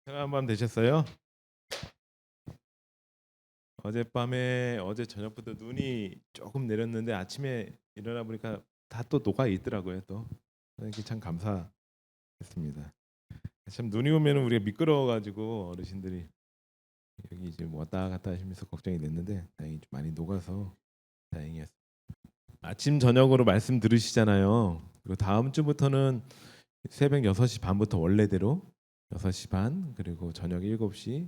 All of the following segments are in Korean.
평안밤 되셨어요? 어제 저녁부터 눈이 조금 내렸는데 아침에 일어나 보니까 다 또 녹아 있더라고요. 또 이게 참 감사했습니다. 참 눈이 오면 우리가 미끄러워가지고 어르신들이 여기 이제 뭐 왔다 갔다 하시면서 걱정이 됐는데 다행히 좀 많이 녹아서 다행이었어요. 아침 저녁으로 말씀 들으시잖아요. 그리고 다음 주부터는 새벽 6시 반부터 원래대로 6시 반 그리고 저녁 7시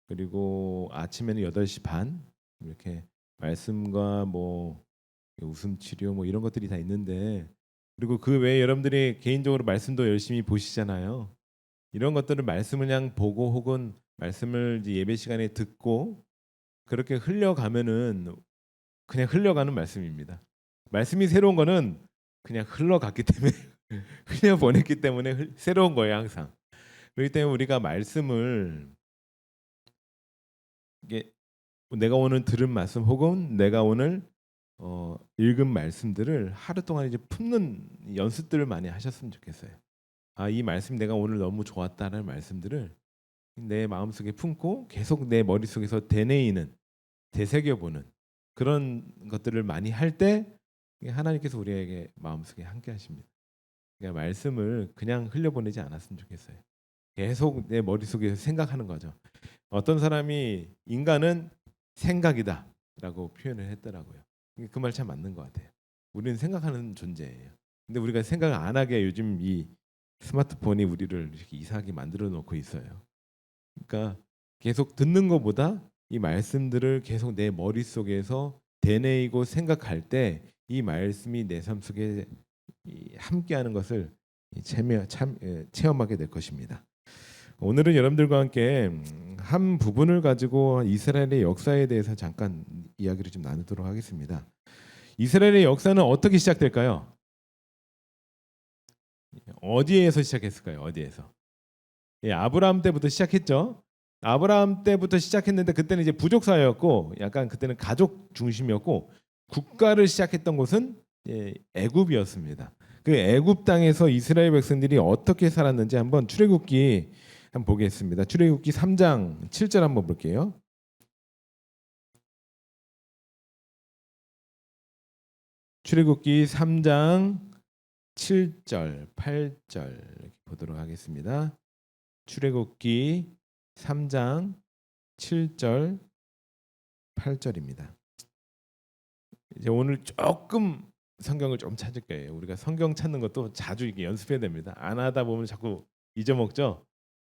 그리고 아침에는 8시 반 이렇게 말씀과 뭐 웃음 치료 뭐 이런 것들이 다 있는데 그리고 그 외에 여러분들이 개인적으로 말씀도 열심히 보시잖아요. 이런 것들을 말씀을 그냥 보고 혹은 말씀을 이제 예배 시간에 듣고 그렇게 흘려가면은 그냥 흘려가는 말씀입니다. 말씀이 새로운 거는 그냥 흘러갔기 때문에 흘려 보냈기 때문에 새로운 거예요 항상. 그렇기 때문에 우리가 말씀을 이게 내가 오늘 들은 말씀 혹은 내가 오늘 읽은 말씀들을 하루 동안 이제 품는 연습들을 많이 하셨으면 좋겠어요. 아, 이 말씀 내가 오늘 너무 좋았다는 말씀들을 내 마음속에 품고 계속 내 머릿속에서 되뇌이는 되새겨보는 그런 것들을 많이 할 때 하나님께서 우리에게 마음속에 함께 하십니다. 그러니까 말씀을 그냥 흘려보내지 않았으면 좋겠어요. 계속 내 머릿속에서 생각하는 거죠. 어떤 사람이 인간은 생각이다라고 표현을 했더라고요. 그 말 참 맞는 것 같아요. 우리는 생각하는 존재예요. 근데 우리가 생각을 안 하게 요즘 이 스마트폰이 우리를 이렇게 이상하게 만들어 놓고 있어요. 그러니까 계속 듣는 것보다 이 말씀들을 계속 내 머릿속에서 되뇌이고 생각할 때 이 말씀이 내 삶 속에 함께하는 것을 체험하게 될 것입니다. 오늘은 여러분들과 함께 한 부분을 가지고 이스라엘의 역사에 대해서 잠깐 이야기를 좀 나누도록 하겠습니다. 이스라엘의 역사는 어떻게 시작될까요? 어디에서 시작했을까요? 어디에서? 예, 아브라함 때부터 시작했죠. 아브라함 때부터 시작했는데 그때는 이제 부족 사회였고 약간 그때는 가족 중심이었고 국가를 시작했던 곳은 애굽이었습니다. 그 애굽 땅에서 이스라엘 백성들이 어떻게 살았는지 한번 출애굽기 한번 보겠습니다. 출애굽기 3장 7절 한번 볼게요. 출애굽기 3장 7절, 8절 이렇게 보도록 하겠습니다. 출애굽기 3장 7절, 8절입니다. 이제 오늘 조금 성경을 좀 찾을 거예요. 우리가 성경 찾는 것도 자주 이렇게 연습해야 됩니다. 안 하다 보면 자꾸 잊어먹죠.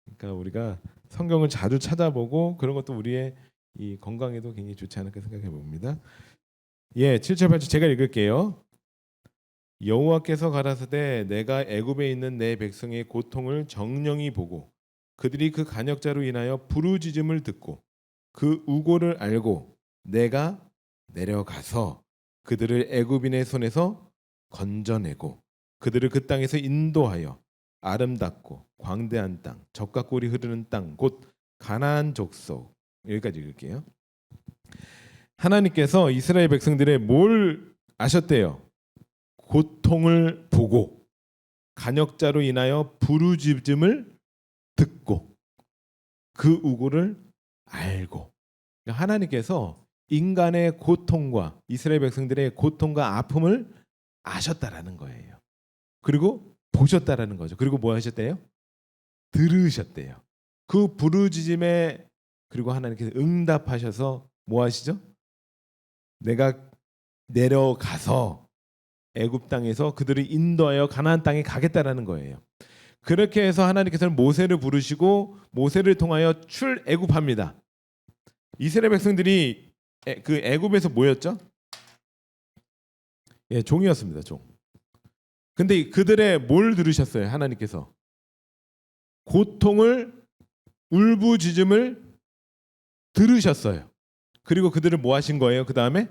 그러니까 우리가 성경을 자주 찾아보고 그런 것도 우리의 이 건강에도 굉장히 좋지 않을까 생각해 봅니다. 예, 7절 8절 제가 읽을게요. 여호와께서 가라사대 내가 애굽에 있는 내 백성의 고통을 정령히 보고 그들이 그 간역자로 인하여 부르짖음을 듣고 그 우고를 알고 내가 내려가서 그들을 애굽인의 손에서 건져내고 그들을 그 땅에서 인도하여 아름답고 광대한 땅, 젖과 꿀이 흐르는 땅, 곧 가나안 족속. 여기까지 읽을게요. 하나님께서 이스라엘 백성들의 뭘 아셨대요? 고통을 보고 간역자로 인하여 부르짖음을 듣고 그 우고를 알고. 하나님께서 인간의 고통과 이스라엘 백성들의 고통과 아픔을 아셨다라는 거예요. 그리고 보셨다라는 거죠. 그리고 뭐 하셨대요? 들으셨대요. 그 부르짖음에 그리고 하나님께서 응답하셔서 뭐 하시죠? 내가 내려가서 애굽 땅에서 그들을 인도하여 가나안 땅에 가겠다라는 거예요. 그렇게 해서 하나님께서는 모세를 부르시고 모세를 통하여 출애굽합니다. 이스라엘 백성들이 그 애굽에서 뭐였죠? 예, 종이었습니다. 종. 근데 그들의 뭘 들으셨어요? 하나님께서 고통을 울부짖음을 들으셨어요. 그리고 그들을 뭐 하신 거예요? 그 다음에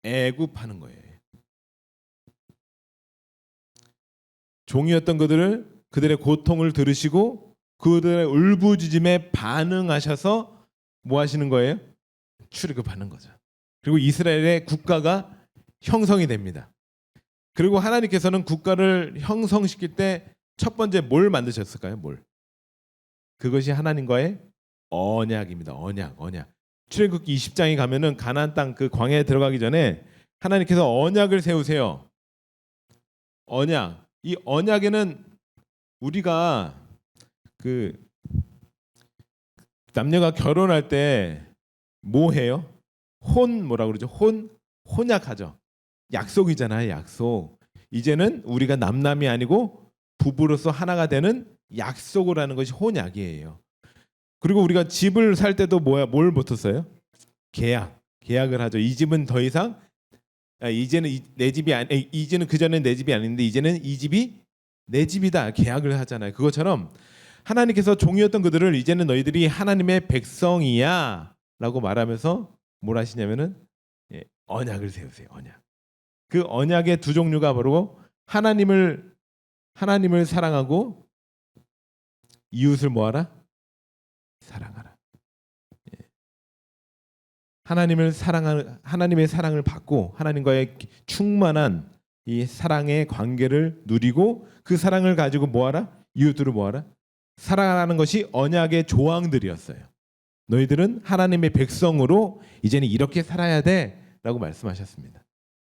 출애굽하는 거예요. 종이었던 그들의 고통을 들으시고 그들의 울부짖음에 반응하셔서 뭐 하시는 거예요? 출애굽하는 거죠. 그리고 이스라엘의 국가가 형성이 됩니다. 그리고 하나님께서는 국가를 형성시킬 때 첫 번째 뭘 만드셨을까요? 뭘? 그것이 하나님과의 언약입니다. 언약. 출애굽기 20장에 가면은 가나안 땅 그 광야에 들어가기 전에 하나님께서 언약을 세우세요. 언약. 이 언약에는 우리가 그 남녀가 결혼할 때 뭐 해요? 뭐라 그러죠? 혼약하죠. 약속이잖아요, 약속. 이제는 우리가 남남이 아니고 부부로서 하나가 되는 약속을 하는 것이 혼약이에요. 그리고 우리가 집을 살 때도 뭘 붙었어요? 계약을 하죠. 이 집은 더 이상 이제는 내 집이 아니, 이제는 그 전에 내 집이 아닌데 이제는 이 집이 내 집이다. 계약을 하잖아요. 그것처럼 하나님께서 종이었던 그들을 이제는 너희들이 하나님의 백성이야라고 말하면서 뭘 하시냐면은 언약을 세우세요. 언약. 그 언약의 두 종류가 바로 하나님을 사랑하고 이웃을 뭐하라? 사랑하라. 하나님의 사랑을 받고 하나님과의 충만한 이 사랑의 관계를 누리고 그 사랑을 가지고 뭐하라? 이웃들을 뭐하라? 사랑하라는 것이 언약의 조항들이었어요. 너희들은 하나님의 백성으로 이제는 이렇게 살아야 돼라고 말씀하셨습니다.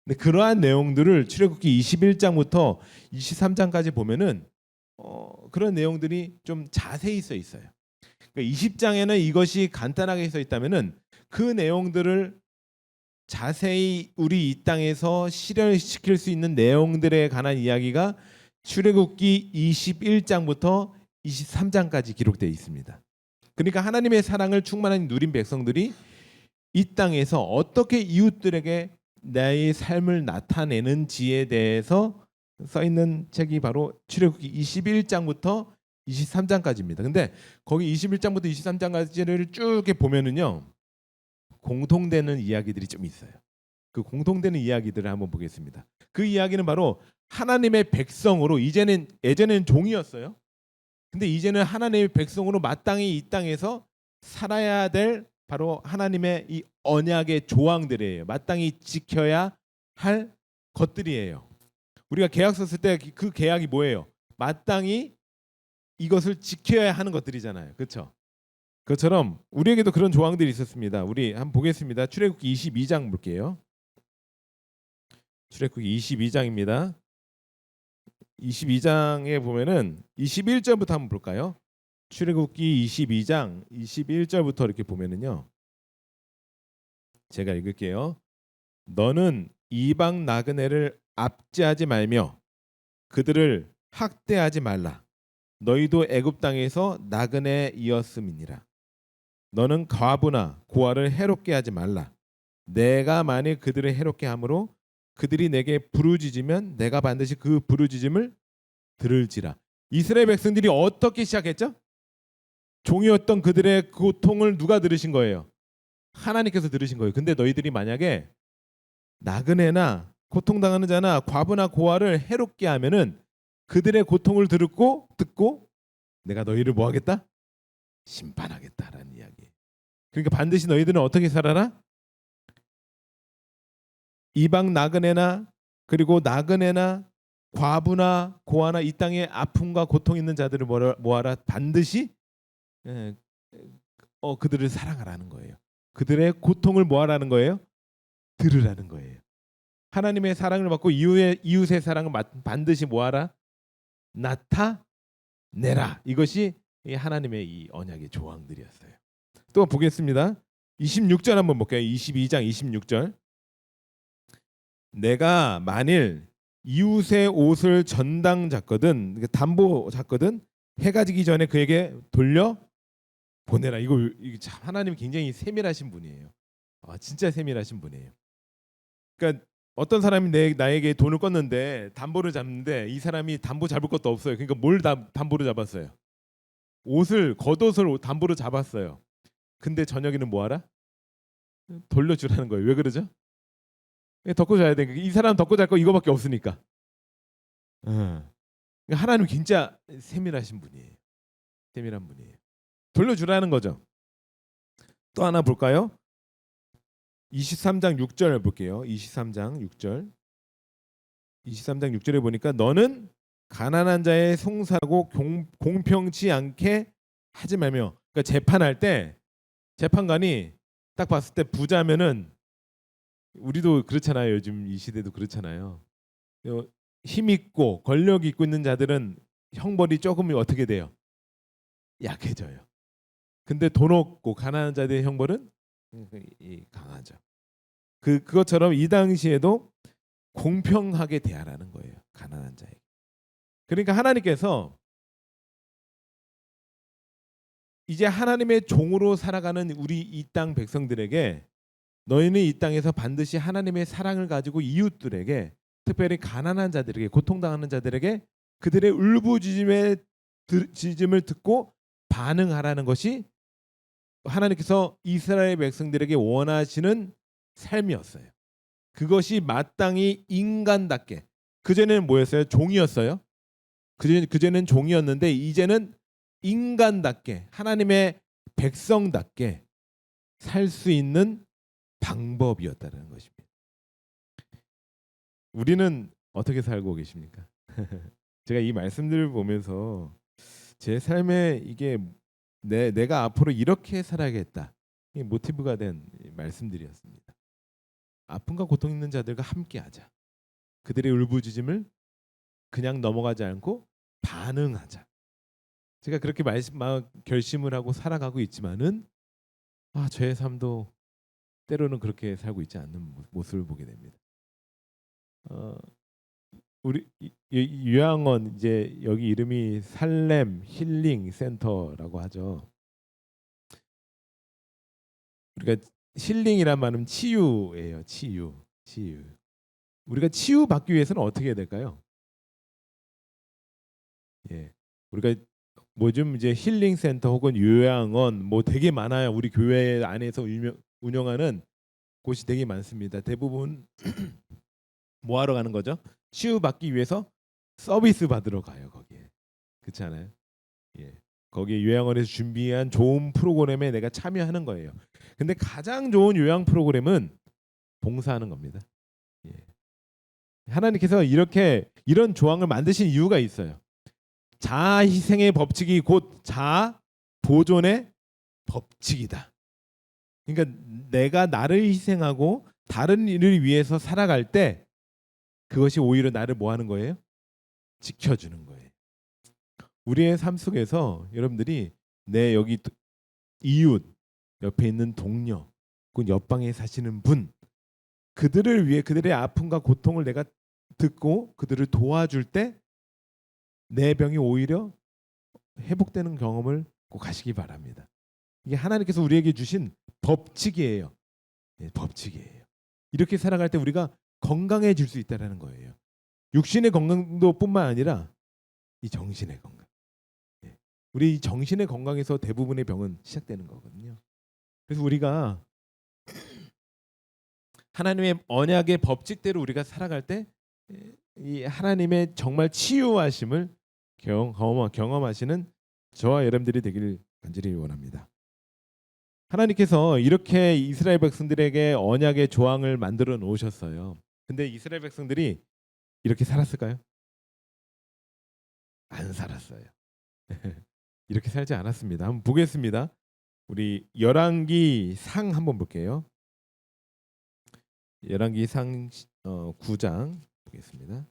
근데 그러한 내용들을 출애굽기 21장부터 23장까지 보면은 그런 내용들이 좀 자세히 써 있어요. 그러니까 20장에는 이것이 간단하게 써 있다면은 그 내용들을 자세히 우리 이 땅에서 실현시킬 수 있는 내용들에 관한 이야기가 출애굽기 21장부터 23장까지 기록되어 있습니다. 그러니까 하나님의 사랑을 충만히 누린 백성들이 이 땅에서 어떻게 이웃들에게 나의 삶을 나타내는지에 대해서 써 있는 책이 바로 출애굽기 21장부터 23장까지입니다. 근데 거기 21장부터 23장까지를 쭉 이렇게 보면은요. 공통되는 이야기들이 좀 있어요. 그 공통되는 이야기들을 한번 보겠습니다. 그 이야기는 바로 하나님의 백성으로 예전에는 종이었어요. 근데 이제는 하나님의 백성으로 마땅히 이 땅에서 살아야 될 바로 하나님의 이 언약의 조항들이에요. 마땅히 지켜야 할 것들이에요. 우리가 계약서 쓸 때 그 계약이 뭐예요? 마땅히 이것을 지켜야 하는 것들이잖아요. 그렇죠? 그것처럼 우리에게도 그런 조항들이 있었습니다. 우리 한번 보겠습니다. 출애굽기 22장 볼게요. 출애굽기 22장입니다. 22장에 보면은 21절부터 한번 볼까요? 출애굽기 22장 21절부터 이렇게 보면은요. 제가 읽을게요. 너는 이방 나그네를 압제하지 말며 그들을 학대하지 말라. 너희도 애굽 땅에서 나그네이었음이니라. 너는 과부나 고아를 해롭게 하지 말라. 내가 만일 그들을 해롭게 함으로 그들이 내게 부르짖으면 내가 반드시 그 부르짖음을 들을지라. 이스라엘 백성들이 어떻게 시작했죠? 종이었던 그들의 고통을 누가 들으신 거예요? 하나님께서 들으신 거예요. 근데 너희들이 만약에 나그네나 고통당하는 자나 과부나 고아를 해롭게 하면은 그들의 고통을 듣고 내가 너희를 뭐 하겠다? 심판하겠다라는 이야기. 그러니까 반드시 너희들은 어떻게 살아라? 이방 나그네나 그리고 나그네나 과부나 고아나 이 땅에 아픔과 고통 있는 자들을 모아라. 반드시 그들을 사랑하라는 거예요. 그들의 고통을 모아라는 거예요. 들으라는 거예요. 하나님의 사랑을 받고 이웃의 사랑을 반드시 모아라. 나타내라. 이것이 하나님의 이 언약의 조항들이었어요. 또 보겠습니다. 26절 한번 볼게요. 22장 26절. 내가 만일 이웃의 옷을 전당 잤거든, 담보 잤거든, 해가 지기 전에 그에게 돌려 보내라. 이거 참 하나님 굉장히 세밀하신 분이에요. 진짜 세밀하신 분이에요. 그러니까 어떤 사람이 나에게 돈을 껐는데 담보를 잡는데 이 사람이 담보 잡을 것도 없어요. 그러니까 뭘 담보로 잡았어요? 겉옷을 담보로 잡았어요. 근데 저녁에는 뭐하라? 돌려주라는 거예요. 왜 그러죠? 덮고 자야 돼. 이 사람 덮고 잘 거 이거밖에 없으니까. 그러니까 하나님 진짜 세밀하신 분이에요. 세밀한 분이에요. 돌려주라는 거죠. 또 하나 볼까요? 23장 6절 볼게요. 23장 6절. 23장 6절에 보니까 너는 가난한 자의 송사고 공평치 않게 하지 말며. 그러니까 재판할 때 재판관이 딱 봤을 때 부자면은 우리도 그렇잖아요. 요즘 이 시대도 그렇잖아요. 힘 있고 권력 있고 있는 자들은 형벌이 조금 어떻게 돼요? 약해져요. 근데 돈 없고 가난한 자들의 형벌은 강하죠. 그것처럼 이 당시에도 공평하게 대하라는 거예요. 가난한 자에게. 그러니까 하나님께서 이제 하나님의 종으로 살아가는 우리 이 땅 백성들에게 너희는 이 땅에서 반드시 하나님의 사랑을 가지고 이웃들에게 특별히 가난한 자들에게 고통당하는 자들에게 그들의 울부짖음을 듣고 반응하라는 것이 하나님께서 이스라엘 백성들에게 원하시는 삶이었어요. 그것이 마땅히 인간답게. 그전에는 뭐였어요? 종이었어요. 그전에는 종이었는데 이제는 인간답게 하나님의 백성답게 살 수 있는 방법이었다는 것입니다. 우리는 어떻게 살고 계십니까? 제가 이 말씀들을 보면서 제 삶에 이게 내가 앞으로 이렇게 살아야겠다. 이 모티브가 된 말씀들이었습니다. 아픔과 고통 있는 자들과 함께하자. 그들의 울부짖음을 그냥 넘어가지 않고 반응하자. 제가 그렇게 결심을 하고 살아가고 있지만은 저의 삶도 때로는 그렇게 살고 있지 않는 모습을 보게 됩니다. 우리 요양원 이제 여기 이름이 살렘 힐링 센터라고 하죠. 우리가 힐링이란 말은 치유예요. 치유. 우리가 치유받기 위해서는 어떻게 해야 될까요? 예. 우리가 좀 이제 힐링 센터 혹은 요양원 뭐 되게 많아요. 우리 교회 안에서 운영하는 곳이 되게 많습니다. 대부분 뭐 하러 가는 거죠? 치유받기 위해서 서비스 받으러 가요. 거기에. 그렇지 않아요? 예. 거기에 요양원에서 준비한 좋은 프로그램에 내가 참여하는 거예요. 근데 가장 좋은 요양 프로그램은 봉사하는 겁니다. 예. 하나님께서 이런 조항을 만드신 이유가 있어요. 자아 희생의 법칙이 곧 자아 보존의 법칙이다. 그러니까 내가 나를 희생하고 다른 일을 위해서 살아갈 때 그것이 오히려 나를 뭐 하는 거예요? 지켜주는 거예요. 우리의 삶 속에서 여러분들이 내 여기 이웃, 옆에 있는 동료, 혹은 옆방에 사시는 분, 그들을 위해 그들의 아픔과 고통을 내가 듣고 그들을 도와줄 때 내 병이 오히려 회복되는 경험을 꼭 하시기 바랍니다. 이게 하나님께서 우리에게 주신 법칙이에요. 네, 법칙이에요. 이렇게 살아갈 때 우리가 건강해질 수 있다는 거예요. 육신의 건강도뿐만 아니라 이 정신의 건강. 네. 우리 정신의 건강에서 대부분의 병은 시작되는 거거든요. 그래서 우리가 하나님의 언약의 법칙대로 우리가 살아갈 때 이 하나님의 정말 치유하심을 경험하시는 저와 여러분들이 되기를 간절히 원합니다. 하나님께서 이렇게 이스라엘 백성들에게 언약의 조항을 만들어 놓으셨어요. 근데 이스라엘 백성들이 이렇게 살았을까요? 안 살았어요. 이렇게 살지 않았습니다. 한번 보겠습니다. 우리 열왕기 상 한번 볼게요. 열왕기 상 9장 보겠습니다.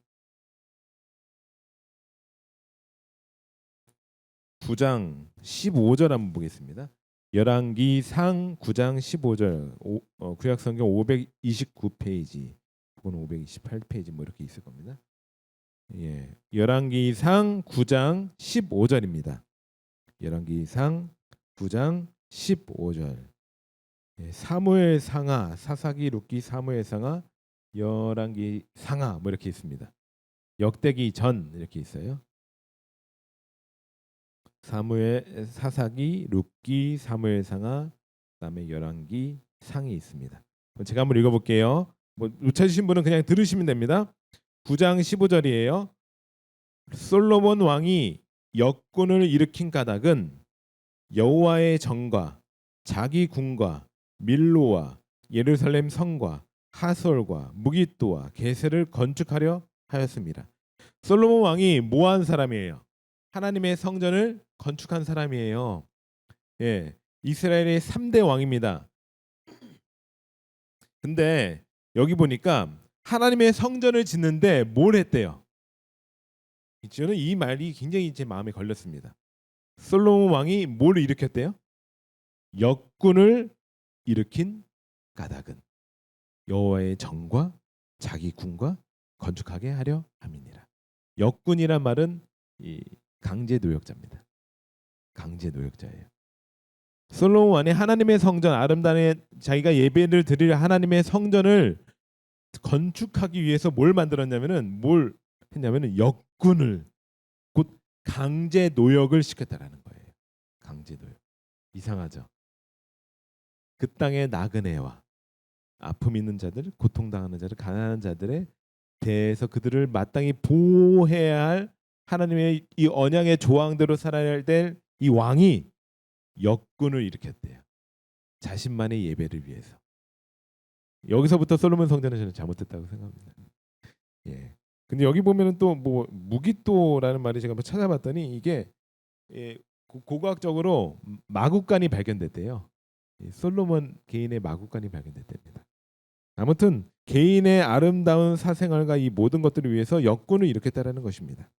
9장 15절 한번 보겠습니다. 열왕기 상 9장 15절 구약성경 529페이지 혹은 528페이지 뭐 이렇게 있을 겁니다. 예, 열왕기 상 9장 15절입니다. 열왕기 상 9장 15절. 예, 사무엘 상하, 사사기, 룻기, 사무엘 상하, 열왕기 상하 뭐 이렇게 있습니다. 역대기 전 이렇게 있어요. 사무엘, 사사기, 룻기, 사무엘 상하, 그다음에 열왕기 상이 있습니다. 제가 한번 읽어볼게요. 뭐 놓쳐주신 분은 그냥 들으시면 됩니다. 9장 15절이에요. 솔로몬 왕이 역군을 일으킨 까닭은 여호와의 전과 자기 궁과 밀로와 예루살렘 성과 하솔과 무깃도와 게셀을 건축하려 하였습니다. 솔로몬 왕이 뭐한 사람이에요? 하나님의 성전을 건축한 사람이에요. 예, 이스라엘의 3대 왕입니다. 근데 여기 보니까 하나님의 성전을 짓는데 뭘 했대요? 저는 이 말이 굉장히 제 마음에 걸렸습니다. 솔로몬 왕이 뭘 일으켰대요? 역군을 일으킨 까닭은 여호와의 정과 자기 궁과 건축하게 하려 함이니라. 역군이란 말은 이 강제 노역자입니다. 강제 노역자예요. 솔로몬 왕이 하나님의 성전 아름다운 자기가 예배를 드릴 하나님의 성전을 건축하기 위해서 뭘 만들었냐면은 뭘 했냐면은 역군을 곧 강제 노역을 시켰다라는 거예요. 강제 노역. 이상하죠. 그 땅의 나그네와 아픔 있는 자들, 고통당하는 자들, 가난한 자들에 대해서 그들을 마땅히 보호해야 할 하나님의 이 언약의 조항대로 살아야 될 이 왕이 역군을 일으켰대요. 자신만의 예배를 위해서. 여기서부터 솔로몬 성전은 저는 잘못됐다고 생각합니다. 예. 근데 여기 보면은 또 뭐 무기또라는 말이 제가 한번 찾아봤더니 이게 예, 고고학적으로 마국간이 발견됐대요. 솔로몬 개인의 마국간이 발견됐답니다. 아무튼 개인의 아름다운 사생활과 이 모든 것들을 위해서 역군을 일으켰다라는 것입니다.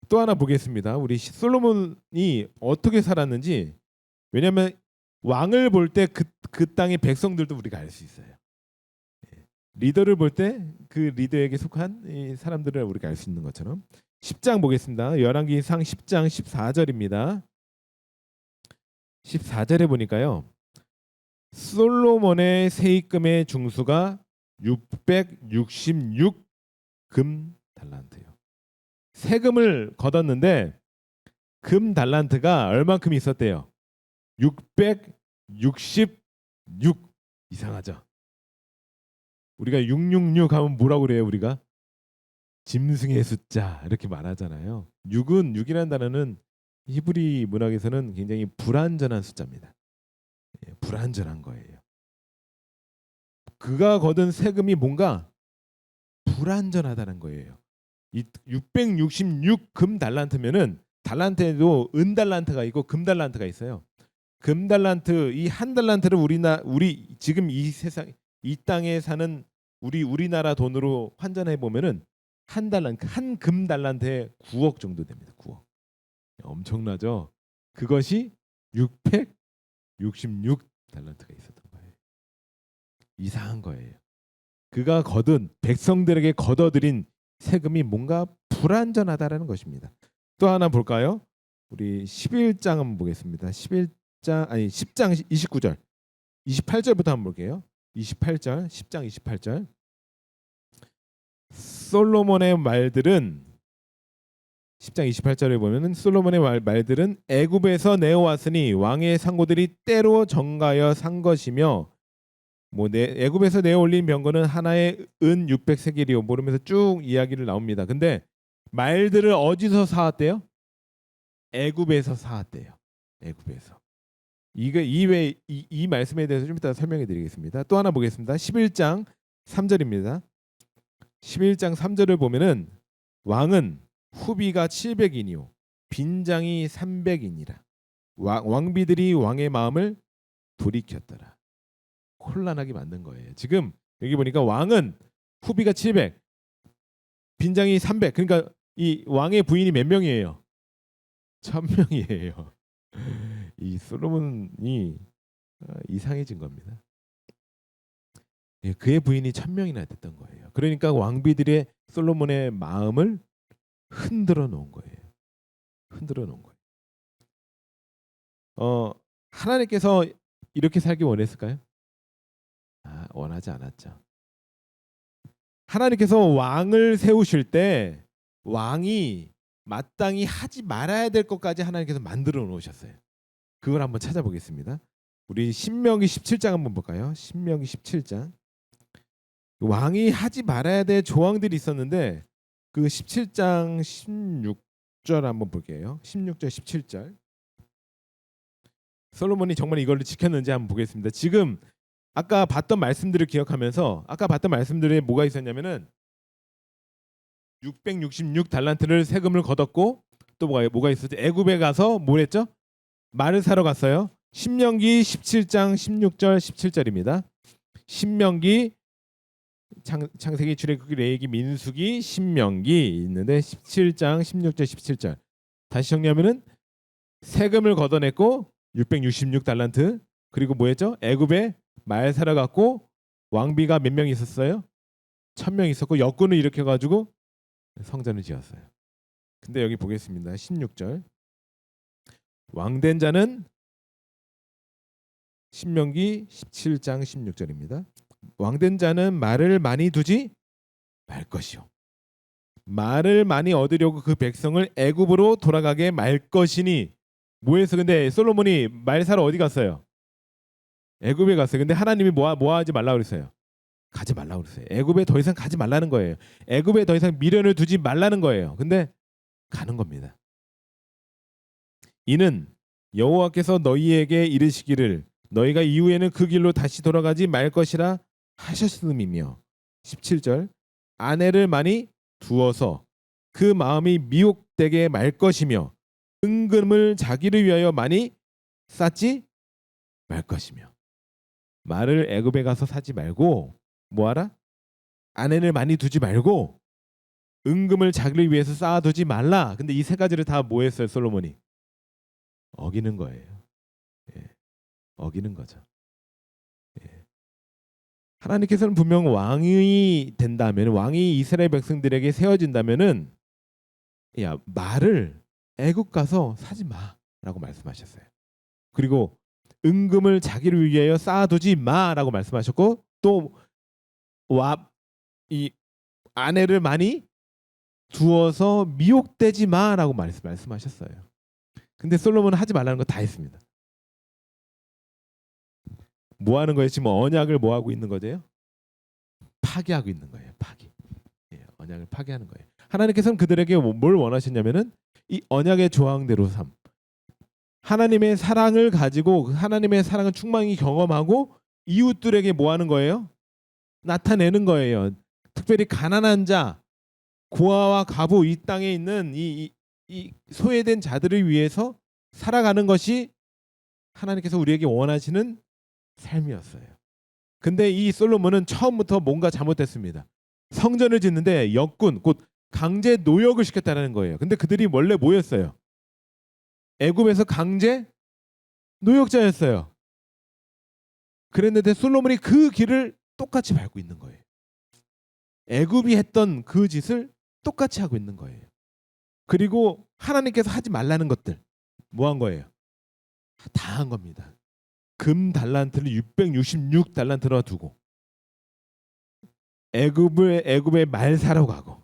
또 하나 보겠습니다. 우리 솔로몬이 어떻게 살았는지. 왜냐하면 왕을 볼 때 그 땅의 백성들도 우리가 알 수 있어요. 리더를 볼 때 그 리더에게 속한 이 사람들을 우리가 알 수 있는 것처럼 10장 보겠습니다. 열왕기상 10장 14절입니다. 14절에 보니까요. 솔로몬의 세입금의 중수가 666 금 달란트요. 세금을 걷었는데 금 달란트가 얼만큼 있었대요? 666. 이상하죠? 우리가 666 하면 뭐라고 그래요? 우리가 짐승의 숫자 이렇게 말하잖아요. 6이라는 단어는 히브리 문학에서는 굉장히 불완전한 숫자입니다. 예, 불완전한 거예요. 그가 거둔 세금이 뭔가 불완전하다는 거예요. 이 666 금 달란트면은 달란트에도 은 달란트가 있고 금 달란트가 있어요. 금 달란트 이 한 달란트를 우리 지금 이 세상 이 땅에 사는 우리나라 돈으로 환전해 보면은 한 금 달란트에 9억 정도 됩니다. 9억. 엄청나죠? 그것이 666 달란트가 있었던 거예요. 이상한 거예요. 그가 거둔 백성들에게 걷어들인 세금이 뭔가 불완전하다라는 것입니다. 또 하나 볼까요? 우리 11장 한번 보겠습니다. 10장 29절. 28절부터 한번 볼게요. 28절, 10장 28절. 솔로몬의 말들은 10장 28절에 보면은 솔로몬의 말들은 애굽에서 내어왔으니 왕의 상고들이 때로 정가여 산 것이며 애굽에서 내어올린 병거는 하나에 은 600세겔이요 모르면서 쭉 이야기를 나옵니다. 근데 말들을 어디서 사왔대요? 애굽에서 사왔대요. 애굽에서. 이 말씀에 대해서 좀 이따 설명해 드리겠습니다. 또 하나 보겠습니다. 11장 3절입니다. 11장 3절을 보면은 왕은 후비가 700인이요 빈장이 300인이라 왕비들이 왕의 마음을 돌이켰더라. 혼란하게 만든 거예요. 지금 여기 보니까 왕은 후비가 700, 빈장이 300. 그러니까 이 왕의 부인이 몇 명이에요? 1000명이에요. 이 솔로몬이 이상해진 겁니다. 그의 부인이 1000명이나 됐던 거예요. 그러니까 왕비들의 솔로몬의 마음을 흔들어 놓은 거예요. 흔들어 놓은 거예요. 하나님께서 이렇게 살기 원했을까요? 원하지 않았죠. 하나님께서 왕을 세우실 때 왕이 마땅히 하지 말아야 될 것까지 하나님께서 만들어 놓으셨어요. 그걸 한번 찾아보겠습니다. 우리 신명기 17장 한번 볼까요? 신명기 17장. 왕이 하지 말아야 될 조항들이 있었는데 그 17장 16절 한번 볼게요. 16절 17절. 솔로몬이 정말 이걸 지켰는지 한번 보겠습니다. 지금 아까 봤던 말씀들을 기억하면서 아까 봤던 말씀들에 뭐가 있었냐면은 666달란트를 세금을 걷었고 또 뭐가 있었죠? 애굽에 가서 뭘 했죠? 말을 사러 갔어요. 신명기 17장 16절 17절입니다. 신명기 창세기, 출애굽기, 레위기, 민수기, 신명기 있는데 17장 16절 17절. 다시 정리하면은 세금을 걷어냈고 666달란트 그리고 뭐 했죠? 애굽에 말 사러 갔고 왕비가 몇 명 있었어요? 1000명 있었고 역군을 일으켜 가지고 성전을 지었어요. 근데 여기 보겠습니다. 16절. 왕된 자는 신명기 17장 16절입니다. 왕된 자는 말을 많이 두지 말 것이요. 말을 많이 얻으려고 그 백성을 애굽으로 돌아가게 말 것이니 뭐해서 근데 솔로몬이 말 사러 어디 갔어요? 애굽에 갔어요. 근데 하나님이 뭐 하지 말라 그랬어요? 가지 말라 그랬어요. 애굽에 더 이상 가지 말라는 거예요. 애굽에 더 이상 미련을 두지 말라는 거예요. 근데 가는 겁니다. 이는 여호와께서 너희에게 이르시기를 너희가 이후에는 그 길로 다시 돌아가지 말 것이라 하셨음이며 17절 아내를 많이 두어서 그 마음이 미혹되게 말 것이며 은금을 자기를 위하여 많이 쌓지 말 것이며 말을 애굽에 가서 사지 말고 뭐하라? 아내를 많이 두지 말고 은금을 자기를 위해서 쌓아두지 말라. 근데 이 세 가지를 다 뭐 했어요? 솔로몬이 어기는 거예요. 예. 어기는 거죠. 예. 하나님께서는 분명 왕이 된다면 왕이 이스라엘 백성들에게 세워진다면은 야 말을 애굽 가서 사지 마라고 말씀하셨어요. 그리고 은금을 자기를 위하여 쌓아두지 마라고 말씀하셨고 또 이 아내를 많이 두어서 미혹되지 마라고 말씀하셨어요. 근데 솔로몬은 하지 말라는 거 다 했습니다. 뭐 하는 거예요? 지금 언약을 뭐 하고 있는 거죠? 파기하고 있는 거예요. 파기. 예, 언약을 파기하는 거예요. 하나님께서는 그들에게 뭘 원하셨냐면은 이 언약의 조항대로 삶. 하나님의 사랑을 가지고 하나님의 사랑을 충만히 경험하고 이웃들에게 뭐 하는 거예요? 나타내는 거예요. 특별히 가난한 자, 고아와 과부 이 땅에 있는 이 소외된 자들을 위해서 살아가는 것이 하나님께서 우리에게 원하시는 삶이었어요. 근데 이 솔로몬은 처음부터 뭔가 잘못했습니다. 성전을 짓는데 역군, 곧 강제 노역을 시켰다는 거예요. 근데 그들이 원래 뭐였어요? 애굽에서 강제 노역자였어요. 그랬는데 솔로몬이 그 길을 똑같이 밟고 있는 거예요. 애굽이 했던 그 짓을 똑같이 하고 있는 거예요. 그리고 하나님께서 하지 말라는 것들 뭐 한 거예요? 다 한 겁니다. 금 달란트를 666달란트로 두고 애굽에 말 사러 가고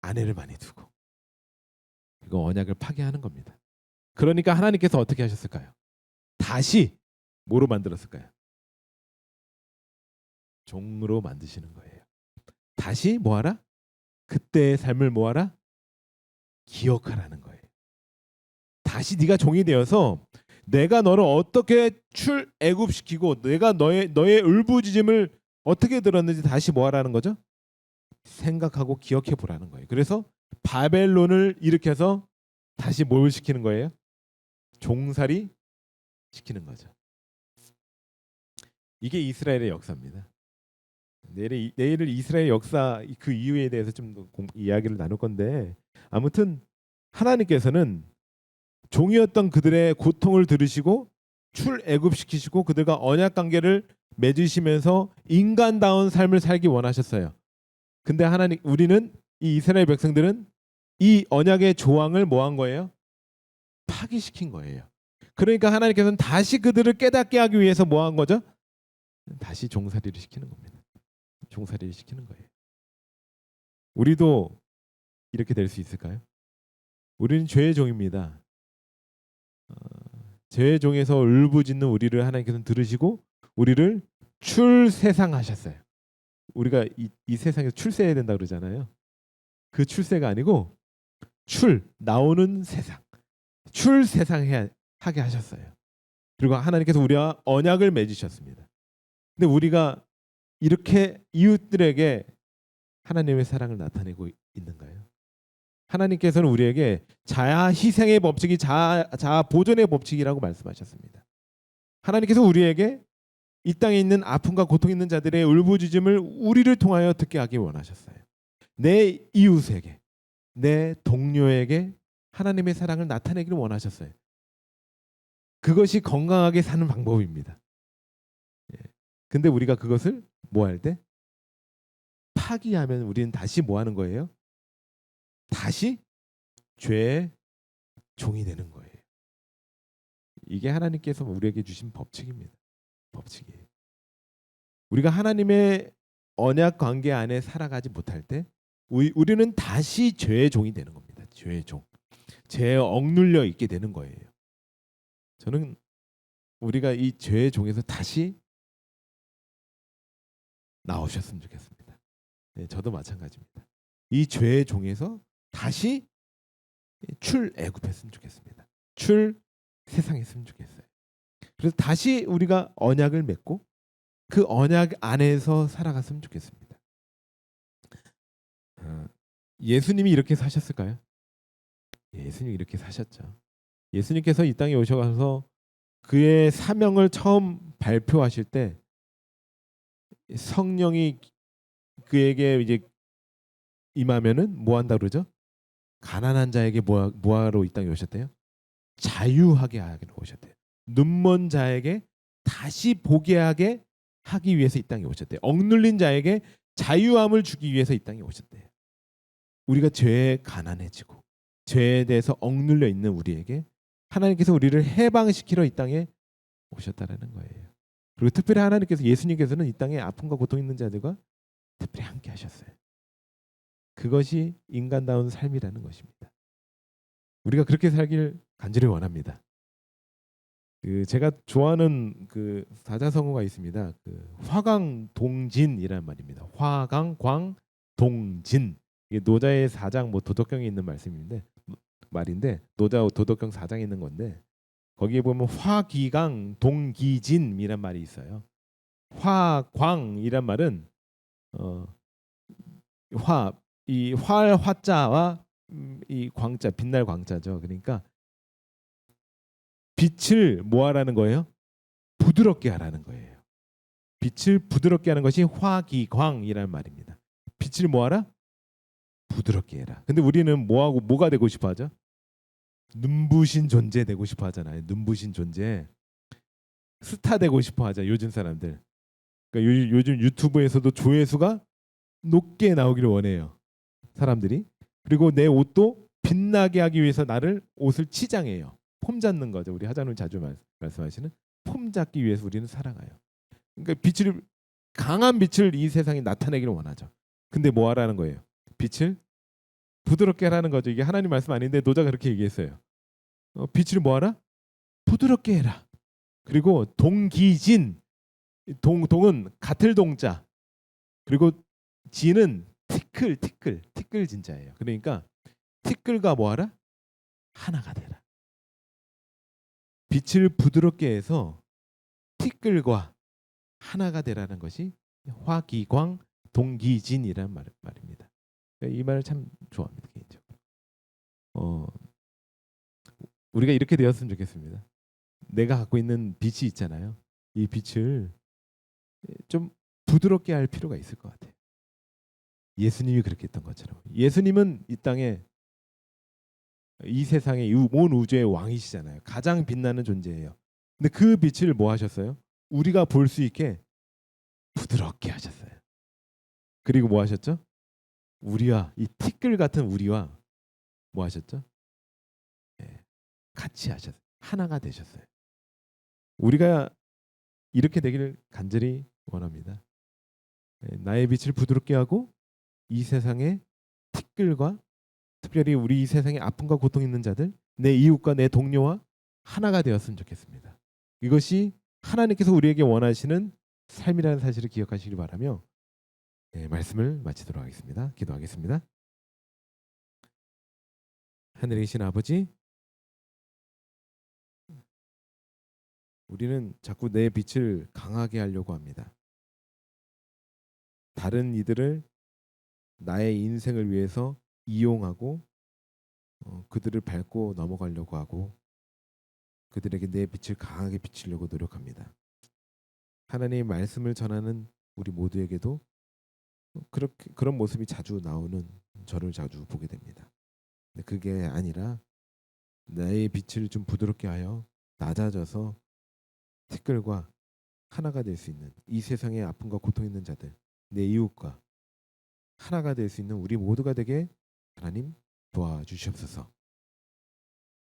아내를 많이 두고 이거 언약을 파괴하는 겁니다. 그러니까 하나님께서 어떻게 하셨을까요? 다시 뭐로 만들었을까요? 종으로 만드시는 거예요. 다시 뭐하라? 그때의 삶을 뭐하라? 기억하라는 거예요. 다시 네가 종이 되어서 내가 너를 어떻게 출애굽시키고 내가 너의 울부짖음을 어떻게 들었는지 다시 뭐하라는 거죠? 생각하고 기억해 보라는 거예요. 그래서 바벨론을 일으켜서 다시 뭘 시키는 거예요? 종살이 시키는 거죠. 이게 이스라엘의 역사입니다. 내일 이스라엘 역사 그 이유에 대해서 좀 더 이야기를 나눌 건데 아무튼 하나님께서는 종이었던 그들의 고통을 들으시고 출애굽시키시고 그들과 언약 관계를 맺으시면서 인간다운 삶을 살기 원하셨어요. 근데 우리는 이 이스라엘 백성들은 이 언약의 조항을 뭐 한 거예요? 파기시킨 거예요. 그러니까 하나님께서는 다시 그들을 깨닫게 하기 위해서 뭐 한 거죠? 다시 종살이를 시키는 겁니다. 종살이를 시키는 거예요. 우리도 이렇게 될 수 있을까요? 우리는 죄의 종입니다. 죄의 종에서 울부짖는 우리를 하나님께서는 들으시고 우리를 출세상하셨어요. 우리가 이 세상에서 출세해야 된다 그러잖아요. 그 출세가 아니고 나오는 세상, 출세상하게 하셨어요. 그리고 하나님께서 우리와 언약을 맺으셨습니다. 근데 우리가 이렇게 이웃들에게 하나님의 사랑을 나타내고 있는가요? 하나님께서는 우리에게 자아 희생의 법칙이 자아 보존의 법칙이라고 말씀하셨습니다. 하나님께서 우리에게 이 땅에 있는 아픔과 고통 있는 자들의 울부짖음을 우리를 통하여 듣게 하기 원하셨어요. 내 이웃에게, 내 동료에게 하나님의 사랑을 나타내기를 원하셨어요. 그것이 건강하게 사는 방법입니다. 예. 근데 우리가 그것을 뭐 할 때? 파기하면 우리는 다시 뭐 하는 거예요? 다시 죄의 종이 되는 거예요. 이게 하나님께서 우리에게 주신 법칙입니다. 법칙이에요. 우리가 하나님의 언약 관계 안에 살아가지 못할 때 우리는 다시 죄의 종이 되는 겁니다. 죄의 종. 죄에 억눌려 있게 되는 거예요. 저는 우리가 이 죄의 종에서 다시 나오셨으면 좋겠습니다. 네, 저도 마찬가지입니다. 이 죄의 종에서 다시 출애굽했으면 좋겠습니다. 출세상했으면 좋겠어요. 그래서 다시 우리가 언약을 맺고 그 언약 안에서 살아갔으면 좋겠습니다. 예수님이 이렇게 사셨을까요? 예수님이 이렇게 사셨죠. 예수님께서 이 땅에 오셔서 그의 사명을 처음 발표하실 때 성령이 그에게 이제 임하면은 뭐 한다 그러죠? 가난한 자에게 뭐하러 이 땅에 오셨대요? 자유하게 하기로 오셨대요. 눈먼 자에게 다시 보게 하게 하기 위해서 이 땅에 오셨대요. 억눌린 자에게 자유함을 주기 위해서 이 땅에 오셨대요. 우리가 죄에 가난해지고 죄에 대해서 억눌려 있는 우리에게 하나님께서 우리를 해방시키러 이 땅에 오셨다라는 거예요. 그리고 특별히 하나님께서 예수님께서는 이 땅에 아픔과 고통 있는 자들과 특별히 함께 하셨어요. 그것이 인간다운 삶이라는 것입니다. 우리가 그렇게 살길 간절히 원합니다. 제가 좋아하는 그 사자성어가 있습니다. 화강동진이라는 말입니다. 화강광동진. 이게 노자의 사장 뭐 도덕경에 있는 말인데 노자 도덕경 사장에 있는 건데 거기에 보면 화기강 동기진이란 말이 있어요. 화광이란 말은 이 활 화자와 이 광자 빛날 광자죠. 그러니까 빛을 뭐 하라는 거예요? 부드럽게 하라는 거예요. 빛을 부드럽게 하는 것이 화기광이라는 말입니다. 빛을 뭐 하라? 부드럽게 해라. 근데 우리는 뭐가 되고 싶어 하죠? 눈부신 존재 되고 싶어 하잖아요. 눈부신 존재. 스타 되고 싶어 하죠. 요즘 사람들. 그러니까 요즘 유튜브에서도 조회수가 높게 나오기를 원해요. 사람들이. 그리고 내 옷도 빛나게 하기 위해서 나를 옷을 치장해요. 폼 잡는 거죠. 우리 하자님 자주 말씀하시는 폼 잡기 위해서 우리는 살아가요. 그러니까 강한 빛을 이 세상에 나타내기를 원하죠. 근데 뭐 하라는 거예요? 빛을 부드럽게 하라는 거죠. 이게 하나님 말씀 아닌데 노자가 그렇게 얘기했어요. 빛을 뭐 하라? 부드럽게 해라. 그리고 동기진. 동은 같을 동자. 그리고 진은 티끌 진자예요. 그러니까 티끌과 뭐 하라? 하나가 되라. 빛을 부드럽게 해서 티끌과 하나가 되라는 것이 화기광 동기진이라는 말입니다. 이 말을 참 좋아합니다 개인적으로. 우리가 이렇게 되었으면 좋겠습니다. 내가 갖고 있는 빛이 있잖아요. 이 빛을 좀 부드럽게 할 필요가 있을 것 같아요. 예수님이 그렇게 했던 것처럼. 예수님은 이 땅에 이 세상의 온 우주의 왕이시잖아요. 가장 빛나는 존재예요. 근데 그 빛을 뭐 하셨어요? 우리가 볼 수 있게 부드럽게 하셨어요. 그리고 뭐 하셨죠? 우리와 이 티끌 같은 우리와 뭐 하셨죠? 같이 하셨어요. 하나가 되셨어요. 우리가 이렇게 되기를 간절히 원합니다. 나의 빛을 부드럽게 하고 이 세상의 티끌과 특별히 우리 이 세상에 아픔과 고통 있는 자들, 내 이웃과 내 동료와 하나가 되었으면 좋겠습니다. 이것이 하나님께서 우리에게 원하시는 삶이라는 사실을 기억하시길 바라며 말씀을 마치도록 하겠습니다. 기도하겠습니다. 하늘에 계신 아버지, 우리는 자꾸 내 빛을 강하게 하려고 합니다. 다른 이들을 나의 인생을 위해서 이용하고 그들을 밟고 넘어가려고 하고 그들에게 내 빛을 강하게 비치려고 노력합니다. 하나님의 말씀을 전하는 우리 모두에게도 그렇게 그런 모습이 자주 나오는 저를 자주 보게 됩니다. 근데 그게 아니라 나의 빛을 좀 부드럽게 하여 낮아져서 티끌과 하나가 될 수 있는 이 세상에 아픔과 고통 있는 자들 내 이웃과 하나가 될 수 있는 우리 모두가 되게 하나님 도와주시옵소서.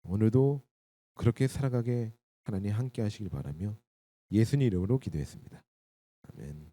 오늘도 그렇게 살아가게 하나님 함께 하시길 바라며 예수님 이름으로 기도했습니다. 아멘.